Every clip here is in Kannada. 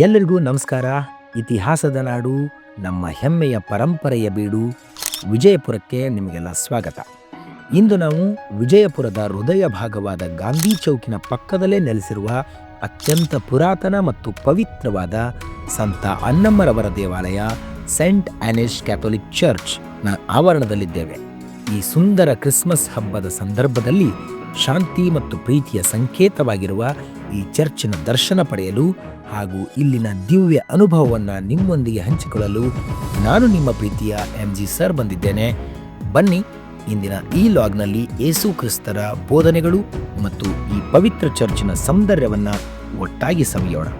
ಎಲ್ಲರಿಗೂ ನಮಸ್ಕಾರ. ಇತಿಹಾಸದ ನಾಡು, ನಮ್ಮ ಹೆಮ್ಮೆಯ ಪರಂಪರೆಯ ಬೀಡು ವಿಜಯಪುರಕ್ಕೆ ನಿಮಗೆಲ್ಲ ಸ್ವಾಗತ. ಇಂದು ನಾವು ವಿಜಯಪುರದ ಹೃದಯ ಭಾಗವಾದ ಗಾಂಧಿ ಚೌಕಿನ ಪಕ್ಕದಲ್ಲೇ ನೆಲೆಸಿರುವ ಅತ್ಯಂತ ಪುರಾತನ ಮತ್ತು ಪವಿತ್ರವಾದ ಸಂತ ಅನ್ನಮ್ಮರವರ ದೇವಾಲಯ ಸೆಂಟ್ ಆನೆಸ್ ಕ್ಯಾಥೋಲಿಕ್ ಚರ್ಚ್ನ ಆವರಣದಲ್ಲಿದ್ದೇವೆ. ಈ ಸುಂದರ ಕ್ರಿಸ್ಮಸ್ ಹಬ್ಬದ ಸಂದರ್ಭದಲ್ಲಿ ಶಾಂತಿ ಮತ್ತು ಪ್ರೀತಿಯ ಸಂಕೇತವಾಗಿರುವ ಈ ಚರ್ಚಿನ ದರ್ಶನ ಪಡೆಯಲು ಹಾಗೂ ಇಲ್ಲಿನ ದಿವ್ಯ ಅನುಭವವನ್ನು ನಿಮ್ಮೊಂದಿಗೆ ಹಂಚಿಕೊಳ್ಳಲು ನಾನು ನಿಮ್ಮ ಪ್ರೀತಿಯ MG ಸರ್ ಬಂದಿದ್ದೇನೆ. ಬನ್ನಿ, ಇಂದಿನ ಈ ಲಾಗ್ನಲ್ಲಿ ಯೇಸು ಕ್ರಿಸ್ತರ ಬೋಧನೆಗಳು ಮತ್ತು ಈ ಪವಿತ್ರ ಚರ್ಚಿನ ಸೌಂದರ್ಯವನ್ನು ಒಟ್ಟಾಗಿ ಸವಿಯೋಣ.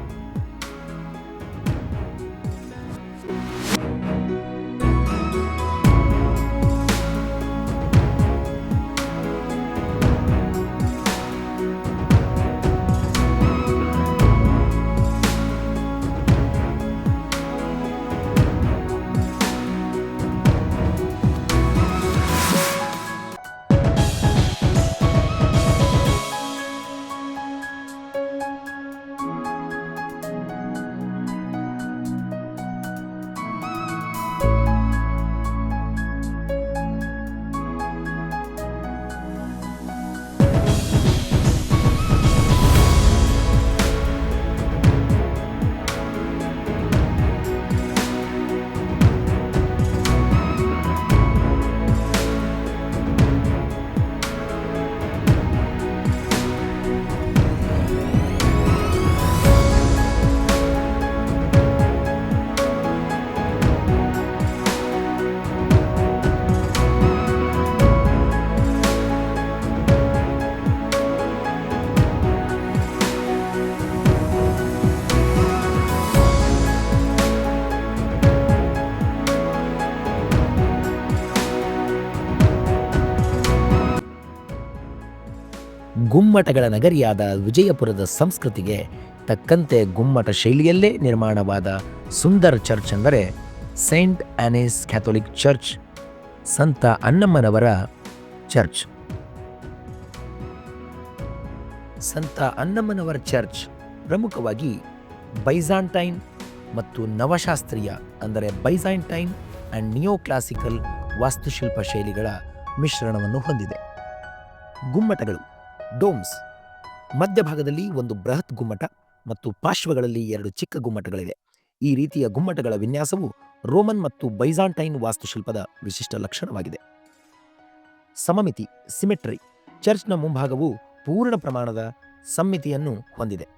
ಗುಮ್ಮಟಗಳ ನಗರಿಯಾದ ವಿಜಯಪುರದ ಸಂಸ್ಕೃತಿಗೆ ತಕ್ಕಂತೆ ಗುಮ್ಮಟ ಶೈಲಿಯಲ್ಲೇ ನಿರ್ಮಾಣವಾದ ಸುಂದರ ಚರ್ಚ್ ಅಂದರೆ ಸೈಂಟ್ ಆನೆಸ್ ಕ್ಯಾಥೋಲಿಕ್ ಚರ್ಚ್, ಸಂತ ಅನ್ನಮ್ಮನವರ ಚರ್ಚ್. ಸಂತ ಅನ್ನಮ್ಮನವರ ಚರ್ಚ್ ಪ್ರಮುಖವಾಗಿ ಬೈಜಾಂಟೈನ್ ಮತ್ತು ನವಶಾಸ್ತ್ರೀಯ ಅಂದರೆ ಬೈಜಾಂಟೈನ್ ಆ್ಯಂಡ್ ನಿಯೋ ಕ್ಲಾಸಿಕಲ್ ವಾಸ್ತುಶಿಲ್ಪ ಶೈಲಿಗಳ ಮಿಶ್ರಣವನ್ನು ಹೊಂದಿದೆ. ಗುಮ್ಮಟಗಳು ಡೋಮ್ಸ್, ಮಧ್ಯಭಾಗದಲ್ಲಿ ಒಂದು ಬೃಹತ್ ಗುಮ್ಮಟ ಮತ್ತು ಪಾರ್ಶ್ವಗಳಲ್ಲಿ 2 ಚಿಕ್ಕ ಗುಮ್ಮಟಗಳಿವೆ. ಈ ರೀತಿಯ ಗುಮ್ಮಟಗಳ ವಿನ್ಯಾಸವು ರೋಮನ್ ಮತ್ತು ಬೈಜಾಂಟೈನ್ ವಾಸ್ತುಶಿಲ್ಪದ ವಿಶಿಷ್ಟ ಲಕ್ಷಣವಾಗಿದೆ. ಸಮಮಿತಿ ಸಿಮೆಟ್ರಿ, ಚರ್ಚ್ನ ಮುಂಭಾಗವು ಪೂರ್ಣ ಪ್ರಮಾಣದ ಸಮ್ಮಿತಿಯನ್ನು ಹೊಂದಿದೆ,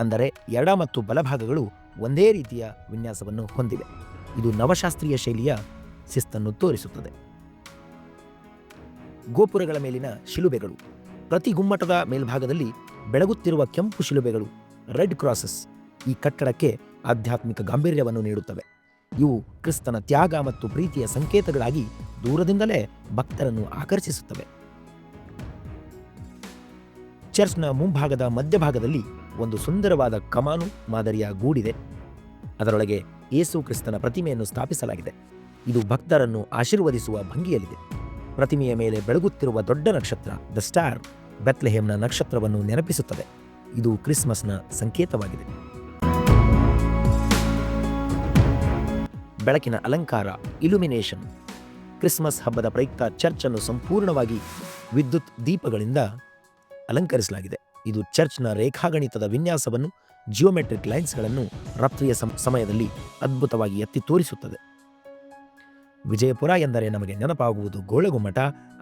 ಅಂದರೆ ಎಡ ಮತ್ತು ಬಲಭಾಗಗಳು ಒಂದೇ ರೀತಿಯ ವಿನ್ಯಾಸವನ್ನು ಹೊಂದಿವೆ. ಇದು ನವಶಾಸ್ತ್ರೀಯ ಶೈಲಿಯ ಶಿಸ್ತನ್ನು ತೋರಿಸುತ್ತದೆ. ಗೋಪುರಗಳ ಮೇಲಿನ ಶಿಲುಬೆಗಳು, ಪ್ರತಿ ಗುಮ್ಮಟದ ಮೇಲ್ಭಾಗದಲ್ಲಿ ಬೆಳಗುತ್ತಿರುವ ಕೆಂಪು ಶಿಲುಬೆಗಳು ರೆಡ್ ಕ್ರಾಸಸ್ ಈ ಕಟ್ಟಡಕ್ಕೆ ಆಧ್ಯಾತ್ಮಿಕ ಗಾಂಭೀರ್ಯವನ್ನು ನೀಡುತ್ತವೆ. ಇವು ಕ್ರಿಸ್ತನ ತ್ಯಾಗ ಮತ್ತು ಪ್ರೀತಿಯ ಸಂಕೇತಗಳಾಗಿ ದೂರದಿಂದಲೇ ಭಕ್ತರನ್ನು ಆಕರ್ಷಿಸುತ್ತವೆ. ಚರ್ಚ್ನ ಮುಂಭಾಗದ ಮಧ್ಯಭಾಗದಲ್ಲಿ ಒಂದು ಸುಂದರವಾದ ಕಮಾನು ಮಾದರಿಯ ಗೂಡಿದೆ. ಅದರೊಳಗೆ ಯೇಸು ಕ್ರಿಸ್ತನ ಪ್ರತಿಮೆಯನ್ನು ಸ್ಥಾಪಿಸಲಾಗಿದೆ. ಇದು ಭಕ್ತರನ್ನು ಆಶೀರ್ವದಿಸುವ ಭಂಗಿಯಲ್ಲಿದೆ. ಪ್ರತಿಮೆಯ ಮೇಲೆ ಬೆಳಗುತ್ತಿರುವ ದೊಡ್ಡ ನಕ್ಷತ್ರ ದ ಸ್ಟಾರ್ ಬೆತ್ಲೆಹೇಮ್ನ ನಕ್ಷತ್ರವನ್ನು ನೆನಪಿಸುತ್ತದೆ. ಇದು ಕ್ರಿಸ್ಮಸ್ನ ಸಂಕೇತವಾಗಿದೆ. ಬೆಳಕಿನ ಅಲಂಕಾರ ಇಲ್ಯುಮಿನೇಷನ್, ಕ್ರಿಸ್ಮಸ್ ಹಬ್ಬದ ಪ್ರಯುಕ್ತ ಚರ್ಚ್ ಅನ್ನು ಸಂಪೂರ್ಣವಾಗಿ ವಿದ್ಯುತ್ ದೀಪಗಳಿಂದ ಅಲಂಕರಿಸಲಾಗಿದೆ. ಇದು ಚರ್ಚ್ನ ರೇಖಾಗಣಿತದ ವಿನ್ಯಾಸವನ್ನು, ಜಿಯೋಮೆಟ್ರಿಕ್ ಲೈನ್ಸ್ಗಳನ್ನು ರಾತ್ರಿಯ ಸಮಯದಲ್ಲಿ ಅದ್ಭುತವಾಗಿ ಎತ್ತಿ ತೋರಿಸುತ್ತದೆ. ವಿಜಯಪುರ ಎಂದರೆ ನಮಗೆ ನೆನಪಾಗುವುದು ಗೋಳಗುಮ್ಮಟ,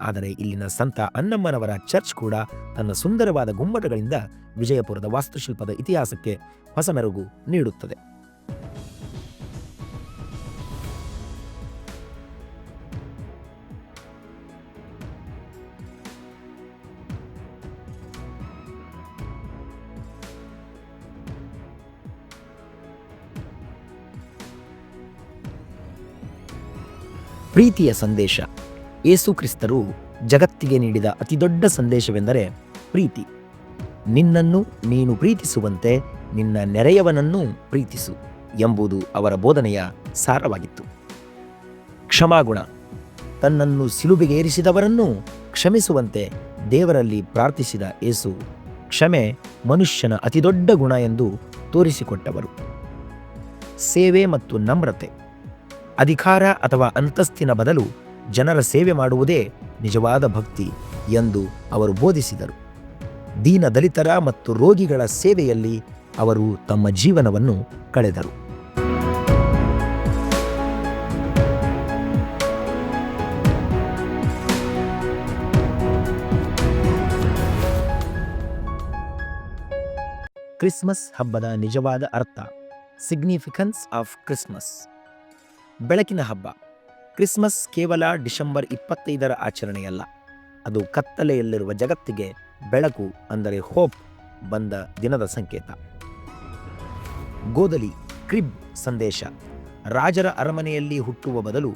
ಆದರೆ ಇಲ್ಲಿನ ಸಂತ ಅನ್ನಮ್ಮನವರ ಚರ್ಚ್ ಕೂಡ ತನ್ನ ಸುಂದರವಾದ ಗುಮ್ಮಟಗಳಿಂದ ವಿಜಯಪುರದ ವಾಸ್ತುಶಿಲ್ಪದ ಇತಿಹಾಸಕ್ಕೆ ಹೊಸ ಮೆರುಗು ನೀಡುತ್ತದೆ. ಪ್ರೀತಿಯ ಸಂದೇಶ. ಯೇಸು ಕ್ರಿಸ್ತರು ಜಗತ್ತಿಗೆ ನೀಡಿದ ಅತಿದೊಡ್ಡ ಸಂದೇಶವೆಂದರೆ ಪ್ರೀತಿ. ನಿನ್ನನ್ನು ನೀನು ಪ್ರೀತಿಸುವಂತೆ ನಿನ್ನ ನೆರೆಯವನನ್ನು ಪ್ರೀತಿಸು ಎಂಬುದು ಅವರ ಬೋಧನೆಯ ಸಾರವಾಗಿತ್ತು. ಕ್ಷಮಾಗುಣ, ತನ್ನನ್ನು ಸಿಲುಬೆಗೇರಿಸಿದವರನ್ನು ಕ್ಷಮಿಸುವಂತೆ ದೇವರಲ್ಲಿ ಪ್ರಾರ್ಥಿಸಿದ ಯೇಸು ಕ್ಷಮೆ ಮನುಷ್ಯನ ಅತಿದೊಡ್ಡ ಗುಣ ಎಂದು ತೋರಿಸಿಕೊಟ್ಟವರು. ಸೇವೆ ಮತ್ತು ನಮ್ರತೆ. ಅಧಿಕಾರ ಅಥವಾ ಅಂತಸ್ತಿನ ಬದಲು ಜನರ ಸೇವೆ ಮಾಡುವುದೇ ನಿಜವಾದ ಭಕ್ತಿ ಎಂದು ಅವರು ಬೋಧಿಸಿದರು. ದೀನ ದಲಿತರ ಮತ್ತು ರೋಗಿಗಳ ಸೇವೆಯಲ್ಲಿ ಅವರು ತಮ್ಮ ಜೀವನವನ್ನು ಕಳೆದರು. ಕ್ರಿಸ್ಮಸ್ ಹಬ್ಬದ ನಿಜವಾದ ಅರ್ಥ. Significance of Christmas. ಬೆಳಕಿನ ಹಬ್ಬ. ಕ್ರಿಸ್ಮಸ್ ಕೇವಲ ಡಿಸೆಂಬರ್ 25ರ ಆಚರಣೆಯಲ್ಲ, ಅದು ಕತ್ತಲೆಯಲ್ಲಿರುವ ಜಗತ್ತಿಗೆ ಬೆಳಕು ಅಂದರೆ ಹೋಪ್ ಬಂದ ದಿನದ ಸಂಕೇತ. ಗೋದಲಿ ಕ್ರಿಬ್ ಸಂದೇಶ. ರಾಜರ ಅರಮನೆಯಲ್ಲಿ ಹುಟ್ಟುವ ಬದಲು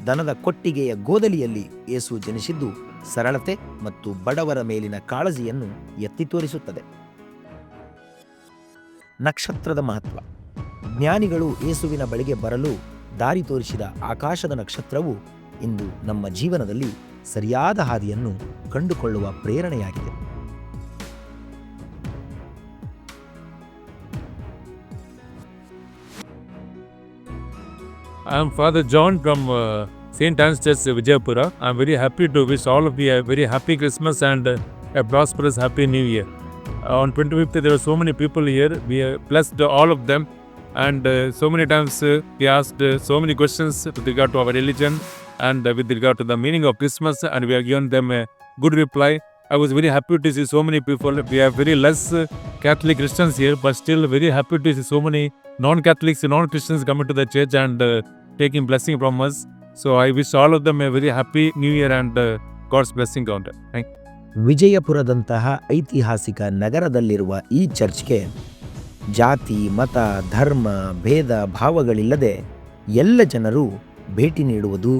ದನದ ಕೊಟ್ಟಿಗೆಯ ಗೋದಲಿಯಲ್ಲಿ ಯೇಸು ಜನಿಸಿದ್ದು ಸರಳತೆ ಮತ್ತು ಬಡವರ ಮೇಲಿನ ಕಾಳಜಿಯನ್ನು ಎತ್ತಿ ತೋರಿಸುತ್ತದೆ. ನಕ್ಷತ್ರದ ಮಹತ್ವ. ಜ್ಞಾನಿಗಳು ಯೇಸುವಿನ ಬಳಿಗೆ ಬರಲು ದಾರಿ ತೋರಿಸಿದ ಆಕಾಶದ ನಕ್ಷತ್ರವು ಇಂದು ನಮ್ಮ ಜೀವನದಲ್ಲಿ ಸರಿಯಾದ ಹಾದಿಯನ್ನು ಕಂಡುಕೊಳ್ಳುವ ಪ್ರೇರಣೆಯಾಗಿದೆ. I am Father John from St. Anne's Church, Vijayapura. I am very happy to wish all of you a very happy Christmas and a prosperous happy New Year. On 25th, there were so many people here. We blessed all of them, and so many times we asked so many questions with regard to our religion and with regard to the meaning of Christmas, and we have given them a good reply. I was very happy to see so many people. We have very less Catholic Christians here, but still very happy to see so many non-Catholics, non-Christians coming to the church and taking blessing from us. So I wish all of them a very happy New Year and God's blessing on them. Thank you. ವಿಜಯಪುರದಂತಹ ಐತಿಹಾಸಿಕ ನಗರದಲ್ಲಿರುವ ಈ ಚರ್ಚ್ಗೆ ಜಾತಿ, ಮತ, ಧರ್ಮ, ಭೇದ ಭಾವಗಳಿಲ್ಲದೆ ಎಲ್ಲ ಜನರು ಭೇಟಿ ನೀಡುವುದು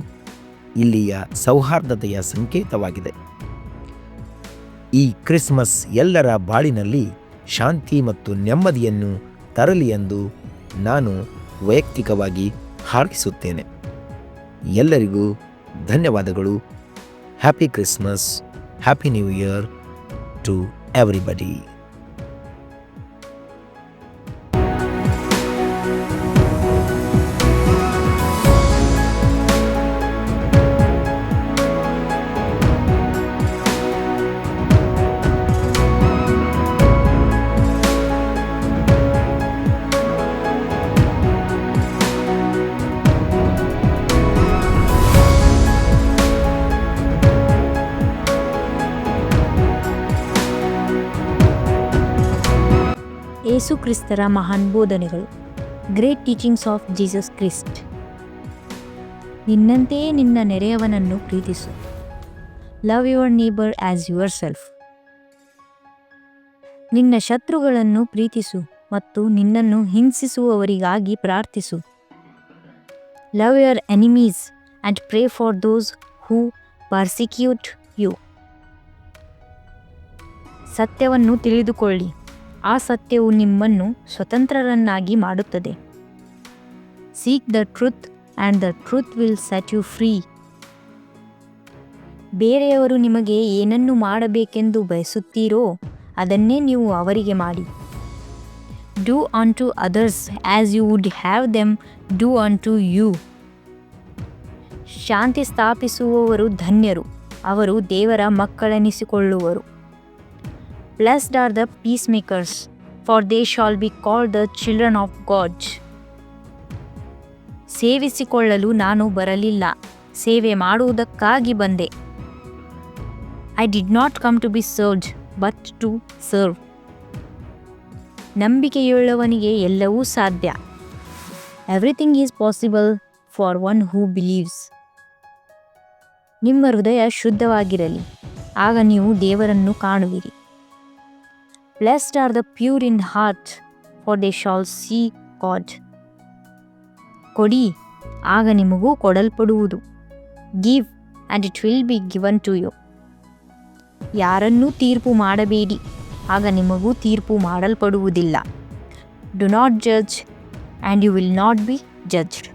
ಇಲ್ಲಿಯ ಸೌಹಾರ್ದತೆಯ ಸಂಕೇತವಾಗಿದೆ. ಈ ಕ್ರಿಸ್ಮಸ್ ಎಲ್ಲರ ಬಾಳಿನಲ್ಲಿ ಶಾಂತಿ ಮತ್ತು ನೆಮ್ಮದಿಯನ್ನು ತರಲಿ ಎಂದು ನಾನು ವೈಯಕ್ತಿಕವಾಗಿ ಹಾರೈಸುತ್ತೇನೆ. ಎಲ್ಲರಿಗೂ ಧನ್ಯವಾದಗಳು. Happy Christmas, happy new year to everybody. ಯೇಸು ಕ್ರಿಸ್ತರ ಮಹಾನ್ ಬೋಧನೆಗಳು. Great teachings of Jesus Christ. ನಿನ್ನಂತೆಯೇ ನಿನ್ನ ನೆರೆಯವನನ್ನು ಪ್ರೀತಿಸು. Love your neighbour as yourself. ನಿನ್ನ ಶತ್ರುಗಳನ್ನು ಪ್ರೀತಿಸು ಮತ್ತು ನಿನ್ನನ್ನು ಹಿಂಸಿಸುವವರಿಗಾಗಿ ಪ್ರಾರ್ಥಿಸು. Love your enemies and pray for those who persecute you. ಸತ್ಯವನ್ನು ತಿಳಿದುಕೊಳ್ಳಿ, ಆ ಸತ್ಯವು ನಿಮ್ಮನ್ನು ಸ್ವತಂತ್ರರನ್ನಾಗಿ ಮಾಡುತ್ತದೆ. Seek the truth and the truth will set you free. ಬೇರೆಯವರು ನಿಮಗೆ ಏನನ್ನು ಮಾಡಬೇಕೆಂದು ಬಯಸುತ್ತೀರೋ ಅದನ್ನೇ ನೀವು ಅವರಿಗೆ ಮಾಡಿ. Do unto others as you would have them do unto you. ಶಾಂತಿ ಸ್ಥಾಪಿಸುವವರು ಧನ್ಯರು, ಅವರು ದೇವರ ಮಕ್ಕಳೆನಿಸಿಕೊಳ್ಳುವರು. Blessed are the peacemakers, for they shall be called the children of God. ಸೇವಿಸಿಕೊಳ್ಳಲು ನಾನು ಬರಲಿಲ್ಲ, ಸೇವೆ ಮಾಡುವುದಕ್ಕಾಗಿ ಬಂದೆ. I did not come to be served, but to serve. ನಂಬಿಕೆಯುಳ್ಳವನಿಗೆ ಎಲ್ಲವೂ ಸಾಧ್ಯ. Everything is possible for one who believes. ನಿಮ್ಮ ಹೃದಯ ಶುದ್ಧವಾಗಿರಲಿ, ಆಗ ನೀವು ದೇವರನ್ನು ಕಾಣುವಿರಿ. Blessed are the pure in heart, for they shall see God. ಕೊಡಿ, ಆಗ ನಿಮಗೂ ಕೊಡಲ್ಪಡುವುದು. Give, and it will be given to you. ಯಾರನ್ನೂ ತೀರ್ಪು ಮಾಡಬೇಡಿ, ಆಗ ನಿಮಗೂ ತೀರ್ಪು ಮಾಡಲ್ಪಡುವುದಿಲ್ಲ. Do not judge, and you will not be judged.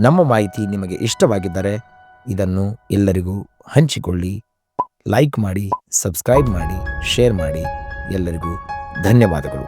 ನಮ್ಮ ಮಾಹಿತಿ ನಿಮಗೆ ಇಷ್ಟವಾಗಿದ್ದರೆ ಇದನ್ನು ಎಲ್ಲರಿಗೂ ಹಂಚಿಕೊಳ್ಳಿ, ಲೈಕ್ ಮಾಡಿ, ಸಬ್ಸ್ಕ್ರೈಬ್ ಮಾಡಿ, ಶೇರ್ ಮಾಡಿ. ಎಲ್ಲರಿಗೂ ಧನ್ಯವಾದಗಳು.